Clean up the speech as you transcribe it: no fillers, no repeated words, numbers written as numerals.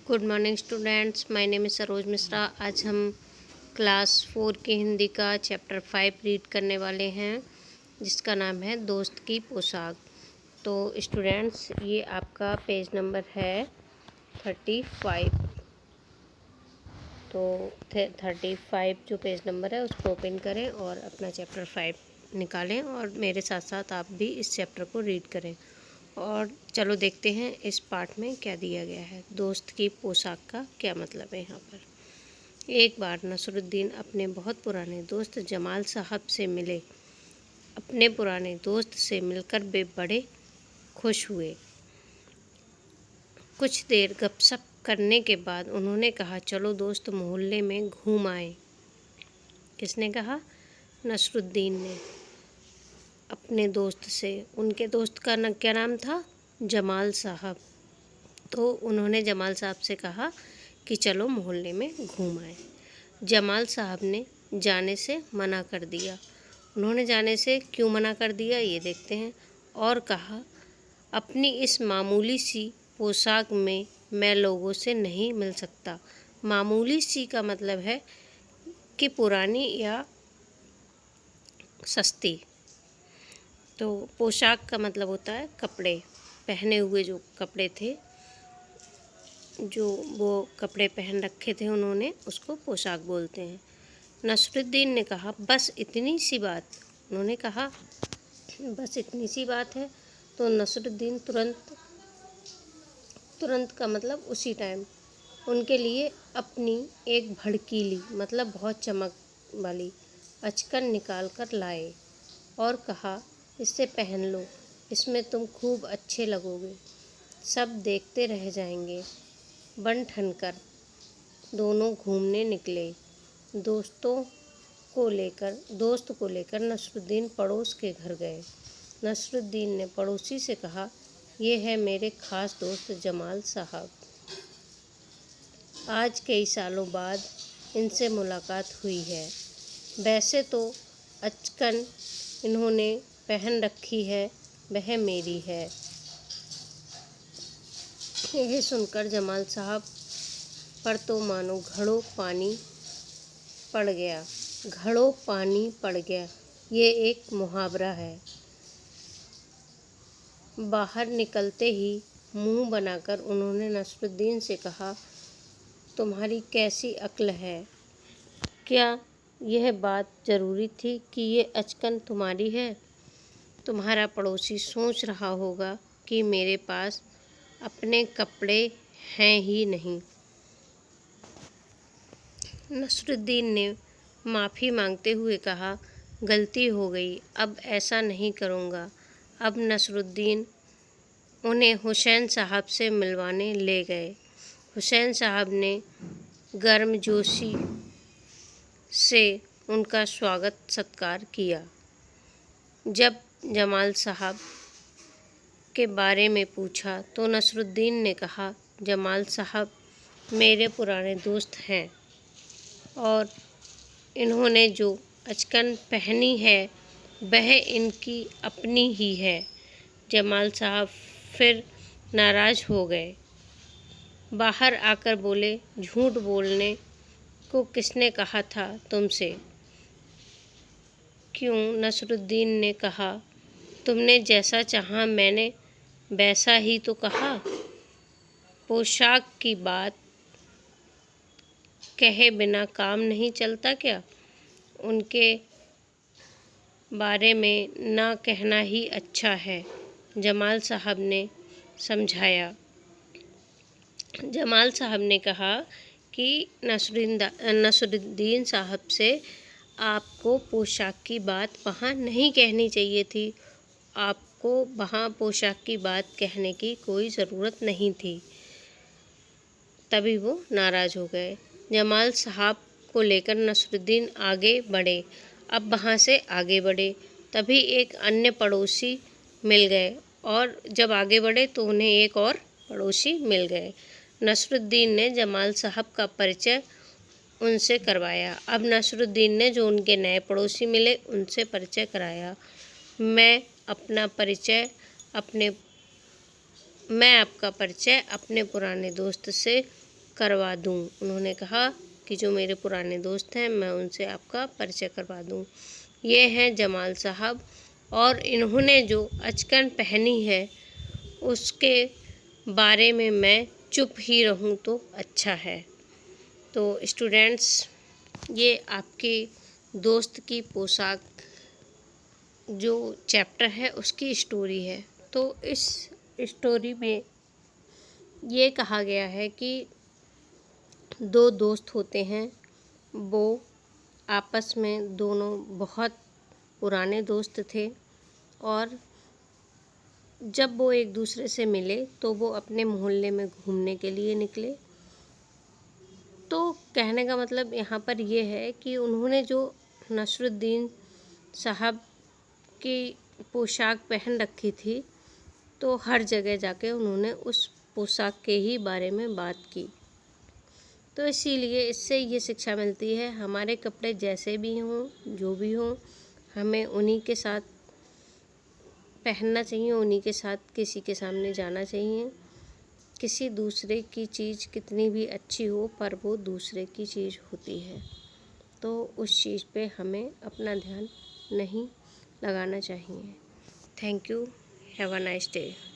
Good morning students, my name is Saroj Mishra. आज हम class 4 की हिंदी का चैप्टर 5 रीड करने वाले हैं, जिसका नाम है दोस्त की पोशाक। तो स्टूडेंट्स, ये आपका पेज नंबर है 35। तो 35 जो पेज नंबर है उसको ओपन करें और अपना चैप्टर 5 निकालें, और मेरे साथ साथ आप भी इस चैप्टर को रीड करें। और चलो देखते हैं इस पार्ट में क्या दिया गया है। दोस्त की पोशाक का क्या मतलब है यहाँ पर। एक बार नसरुद्दीन अपने बहुत पुराने दोस्त जमाल साहब से मिले। अपने पुराने दोस्त से मिलकर वे बड़े खुश हुए। कुछ देर गपशप करने के बाद उन्होंने कहा, चलो दोस्त मोहल्ले में घूम आए। किसने कहा? नसरुद्दीन ने अपने दोस्त से। उनके दोस्त का क्या नाम था? जमाल साहब। तो उन्होंने जमाल साहब से कहा कि चलो मोहल्ले में घूम आए। जमाल साहब ने जाने से मना कर दिया। उन्होंने जाने से क्यों मना कर दिया, ये देखते हैं। और कहा, अपनी इस मामूली सी पोशाक में मैं लोगों से नहीं मिल सकता। मामूली सी का मतलब है कि पुरानी या सस्ती। तो पोशाक का मतलब होता है कपड़े, पहने हुए जो कपड़े थे, जो वो कपड़े पहन रखे थे उन्होंने, उसको पोशाक बोलते हैं। नसरुद्दीन ने कहा, बस इतनी सी बात। उन्होंने कहा बस इतनी सी बात है। तो नसरुद्दीन तुरंत का मतलब उसी टाइम उनके लिए अपनी एक भड़कीली मतलब बहुत चमक वाली अचकन निकाल कर लाए और कहा, इसे पहन लो, इसमें तुम खूब अच्छे लगोगे, सब देखते रह जाएंगे। बन ठनकर दोनों घूमने निकले। दोस्त को लेकर नसरुद्दीन पड़ोस के घर गए। नसरुद्दीन ने पड़ोसी से कहा, ये है मेरे ख़ास दोस्त जमाल साहब। आज कई सालों बाद इनसे मुलाकात हुई है। वैसे तो अचकन इन्होंने पहन रखी है, वह मेरी है। यह सुनकर जमाल साहब पर तो मानो घड़ों पानी पड़ गया। ये एक मुहावरा है। बाहर निकलते ही मुंह बनाकर उन्होंने नसरुद्दीन से कहा, तुम्हारी कैसी अक्ल है? क्या यह बात ज़रूरी थी कि ये अचकन तुम्हारी है? तुम्हारा पड़ोसी सोच रहा होगा कि मेरे पास अपने कपड़े हैं ही नहीं। नसरुद्दीन ने माफ़ी मांगते हुए कहा, गलती हो गई, अब ऐसा नहीं करूँगा। अब नसरुद्दीन उन्हें हुसैन साहब से मिलवाने ले गए। हुसैन साहब ने गर्मजोशी से उनका स्वागत सत्कार किया। जब जमाल साहब के बारे में पूछा तो नसरुद्दीन ने कहा, जमाल साहब मेरे पुराने दोस्त हैं और इन्होंने जो अचकन पहनी है वह इनकी अपनी ही है। जमाल साहब फिर नाराज़ हो गए। बाहर आकर बोले, झूठ बोलने को किसने कहा था तुमसे? क्यों? नसरुद्दीन ने कहा, तुमने जैसा चाहा मैंने वैसा ही तो कहा। पोशाक की बात कहे बिना काम नहीं चलता क्या? उनके बारे में ना कहना ही अच्छा है, जमाल साहब ने समझाया। जमाल साहब ने कहा कि नसरुद्दीन साहब से आपको पोशाक की बात वहाँ नहीं कहनी चाहिए थी। आपको वहाँ पोशाक की बात कहने की कोई ज़रूरत नहीं थी। तभी वो नाराज़ हो गए। जमाल साहब को लेकर नसरुद्दीन आगे बढ़े। अब वहाँ से आगे बढ़े, तभी एक अन्य पड़ोसी मिल गए, और जब आगे बढ़े तो उन्हें एक और पड़ोसी मिल गए। नसरुद्दीन ने जमाल साहब का परिचय उनसे करवाया। अब नसरुद्दीन ने जो उनके नए पड़ोसी मिले उनसे परिचय कराया। मैं आपका परिचय अपने पुराने दोस्त से करवा दूं। उन्होंने कहा कि जो मेरे पुराने दोस्त हैं मैं उनसे आपका परिचय करवा दूं। ये हैं जमाल साहब, और इन्होंने जो अचकन पहनी है उसके बारे में मैं चुप ही रहूं तो अच्छा है। तो स्टूडेंट्स, ये आपके दोस्त की पोशाक जो चैप्टर है उसकी स्टोरी है। तो इस स्टोरी में ये कहा गया है कि दो दोस्त होते हैं, वो आपस में दोनों बहुत पुराने दोस्त थे, और जब वो एक दूसरे से मिले तो वो अपने मोहल्ले में घूमने के लिए निकले। तो कहने का मतलब यहाँ पर ये है कि उन्होंने जो नसरुद्दीन साहब की पोशाक पहन रखी थी, तो हर जगह जाके उन्होंने उस पोशाक के ही बारे में बात की। तो इसीलिए इससे ये शिक्षा मिलती है, हमारे कपड़े जैसे भी हों, जो भी हों, हमें उन्हीं के साथ पहनना चाहिए, उन्हीं के साथ किसी के सामने जाना चाहिए। किसी दूसरे की चीज़ कितनी भी अच्छी हो, पर वो दूसरे की चीज़ होती है, तो उस चीज़ पे हमें अपना ध्यान नहीं लगाना चाहिए। Thank you. Have a nice day.